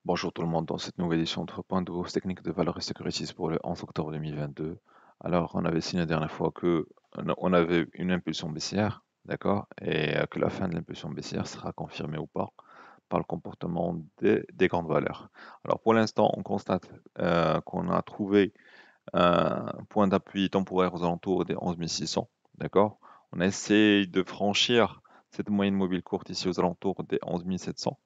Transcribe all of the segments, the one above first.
Bonjour tout le monde, dans cette nouvelle édition de Point de hausse technique de Valor et Securities pour le 11 octobre 2022. Alors, on avait signé la dernière fois que on avait une impulsion baissière, d'accord, et que la fin de l'impulsion baissière sera confirmée ou pas par le comportement des grandes valeurs. Alors, pour l'instant, on constate qu'on a trouvé un point d'appui temporaire aux alentours des 11 600, d'accord. On essaie de franchir cette moyenne mobile courte ici aux alentours des 11 700.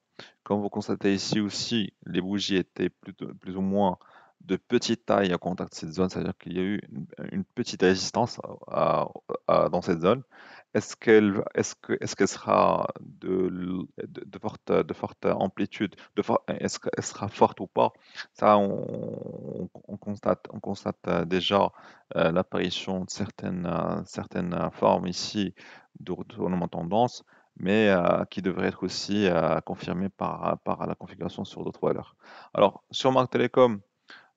Comme vous constatez ici aussi, les bougies étaient plus ou moins de petite taille à contact de cette zone, c'est-à-dire qu'il y a eu une petite résistance dans cette zone. Est-ce qu'elle sera de forte amplitude, est-ce qu'elle sera forte ou pas? Ça, on constate déjà l'apparition de certaines formes ici de retournement de tendance, mais qui devrait être aussi confirmé par la configuration sur d'autres valeurs. Alors, sur Marc Telecom,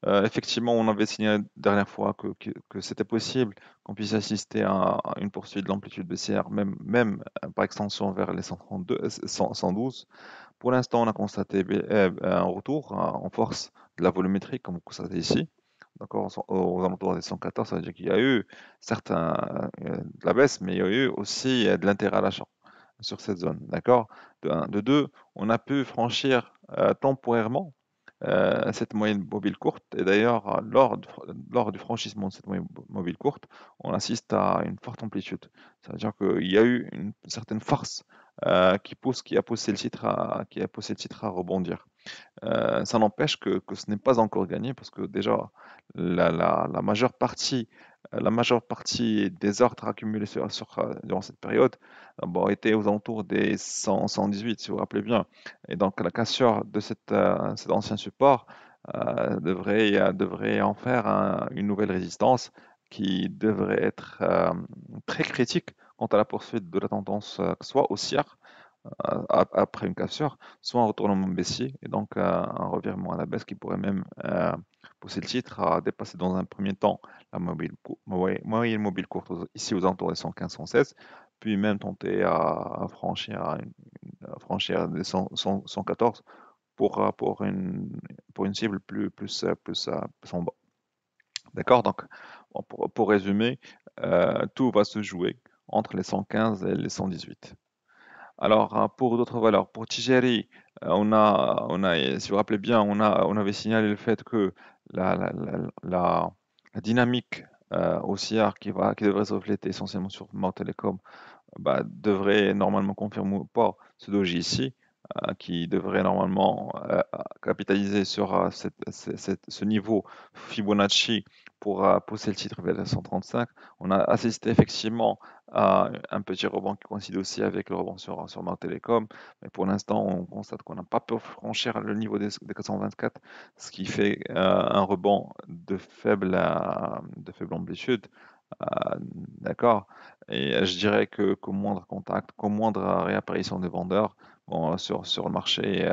effectivement, on avait signé la dernière fois que c'était possible qu'on puisse assister à une poursuite de l'amplitude baissière, même par extension vers les 132, 112. Pour l'instant, on a constaté un retour en force de la volumétrie, comme vous constatez ici. D'accord, aux alentours des 114, ça veut dire qu'il y a eu certains, de la baisse, mais il y a eu aussi de l'intérêt à l'achat sur cette zone. D'accord? De un. De deux, on a pu franchir temporairement cette moyenne mobile courte. Et d'ailleurs, lors du franchissement de cette moyenne mobile courte, on assiste à une forte amplitude. Ça veut dire qu'il y a eu une certaine force qui a poussé le titre à rebondir. Ça n'empêche que ce n'est pas encore gagné parce que déjà, la la majeure partie des ordres accumulés durant cette période bon, étaient aux alentours des 100, 118, si vous vous rappelez bien. Et donc, la cassure de cet ancien support devrait en faire une nouvelle résistance qui devrait être très critique quant à la poursuite de la tendance, soit haussière, après une cassure, soit un retournement baissier et donc un revirement à la baisse qui pourrait même pousser le titre à dépasser dans un premier temps la moyenne mobile courte ici aux alentours des 115-116, puis même tenter à franchir, à franchir les 114 pour une cible plus en bas. D'accord? Donc, bon, pour résumer, tout va se jouer entre les 115 et les 118. Alors, pour d'autres valeurs, pour Tijeri, si vous vous rappelez bien, on avait signalé le fait que la, la, la, la- la dynamique haussière qui devrait se refléter essentiellement sur Mao Telecom bah, devrait normalement confirmer ou pas ce doji ici, qui devrait normalement capitaliser sur ce niveau Fibonacci pour pousser le titre vers les 135. On a assisté effectivement à un petit rebond qui coïncide aussi avec le rebond sur Mao Telecom, mais pour l'instant, on constate qu'on n'a pas pu franchir le niveau des 424, ce qui fait un rebond de faible amplitude. Euh, d'accord. Et je dirais qu'au moindre contact, qu'au moindre réapparition des vendeurs bon, sur le marché,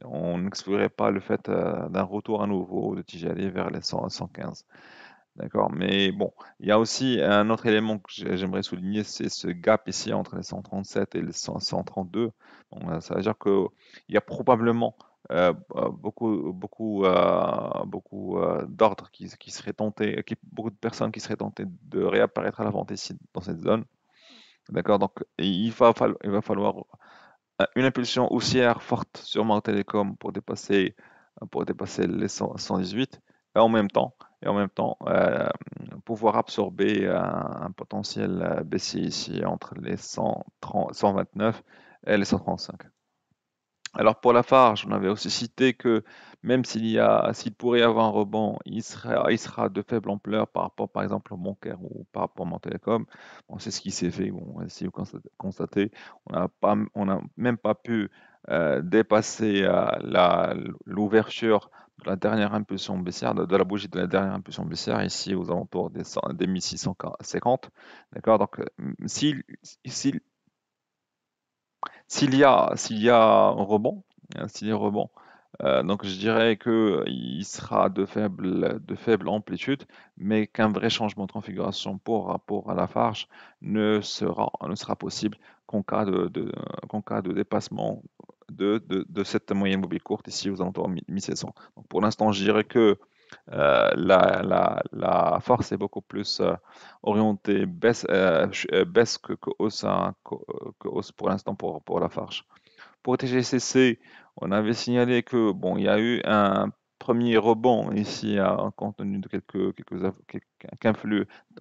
on n'exclurait pas le fait d'un retour à nouveau de TGLI vers les 100, 115. D'accord. Mais bon, il y a aussi un autre élément que j'aimerais souligner, c'est ce gap ici entre les 137 et les 132. Bon, ça veut dire qu'il y a probablement beaucoup d'ordres qui seraient tentés, beaucoup de personnes qui seraient tentées de réapparaître à la vente ici dans cette zone. D'accord, donc il va falloir une impulsion haussière forte sur Mao Telecom pour dépasser les 118 et en même temps pouvoir absorber un potentiel baissier ici entre les 130, 129 et les 135. Alors pour Lafarge, on avait aussi cité que même s'il pourrait y avoir un rebond, il sera de faible ampleur par rapport par exemple au bancaire ou par rapport à Montelecom. Bon, c'est ce qui s'est fait. Bon, si vous constatez, on n'a même pas pu dépasser l'ouverture de la dernière impulsion baissière, de la bougie de la dernière impulsion baissière ici aux alentours des 1650. D'accord? Donc s'il s'il y a un rebond, s'il y a un rebond, donc je dirais que il sera de faible amplitude, mais qu'un vrai changement de configuration pour rapport à la farge ne sera possible qu'en cas de dépassement de cette moyenne mobile courte ici aux alentours de 1700. Donc pour l'instant, je dirais que la force est beaucoup plus orientée baisse que hausse, hein, que hausse pour l'instant pour la Farge. Pour TGCC, on avait signalé que bon, il y a eu un premier rebond ici compte tenu de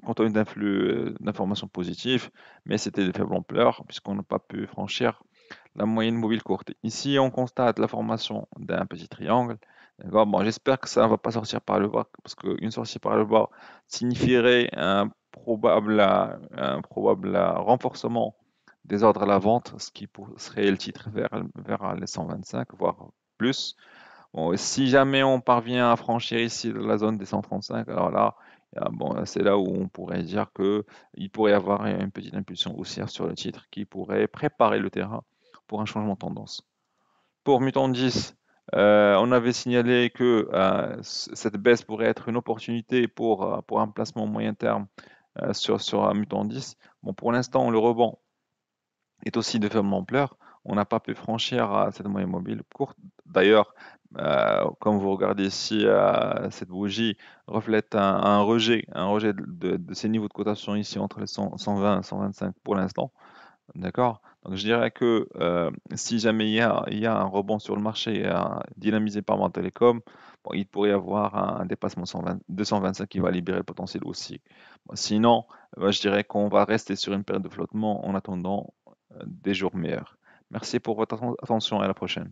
compte tenu d'informations positives, mais c'était de faible ampleur puisqu'on n'a pas pu franchir la moyenne mobile courte. Ici, on constate la formation d'un petit triangle. D'accord. Bon, j'espère que ça ne va pas sortir par le bas, parce qu'une sortie par le bas signifierait un probable renforcement des ordres à la vente, ce qui serait le titre vers les 125, voire plus. Bon, si jamais on parvient à franchir ici la zone des 135, alors là, bon, c'est là où on pourrait dire que il pourrait y avoir une petite impulsion haussière sur le titre qui pourrait préparer le terrain pour un changement de tendance. Pour Mutant 10, on avait signalé que cette baisse pourrait être une opportunité pour un placement moyen terme sur un Mutant 10. Bon, pour l'instant, le rebond est aussi de faible ampleur. On n'a pas pu franchir cette moyenne mobile courte. D'ailleurs, comme vous regardez ici, cette bougie reflète un rejet de ces niveaux de cotation ici entre les 120 et 125 pour l'instant. D'accord? Donc je dirais que si jamais il y a un rebond sur le marché dynamisé par Mon Télécom, bon, il pourrait y avoir un dépassement 225 qui va libérer le potentiel aussi. Bon, sinon, je dirais qu'on va rester sur une période de flottement en attendant des jours meilleurs. Merci pour votre attention et à la prochaine.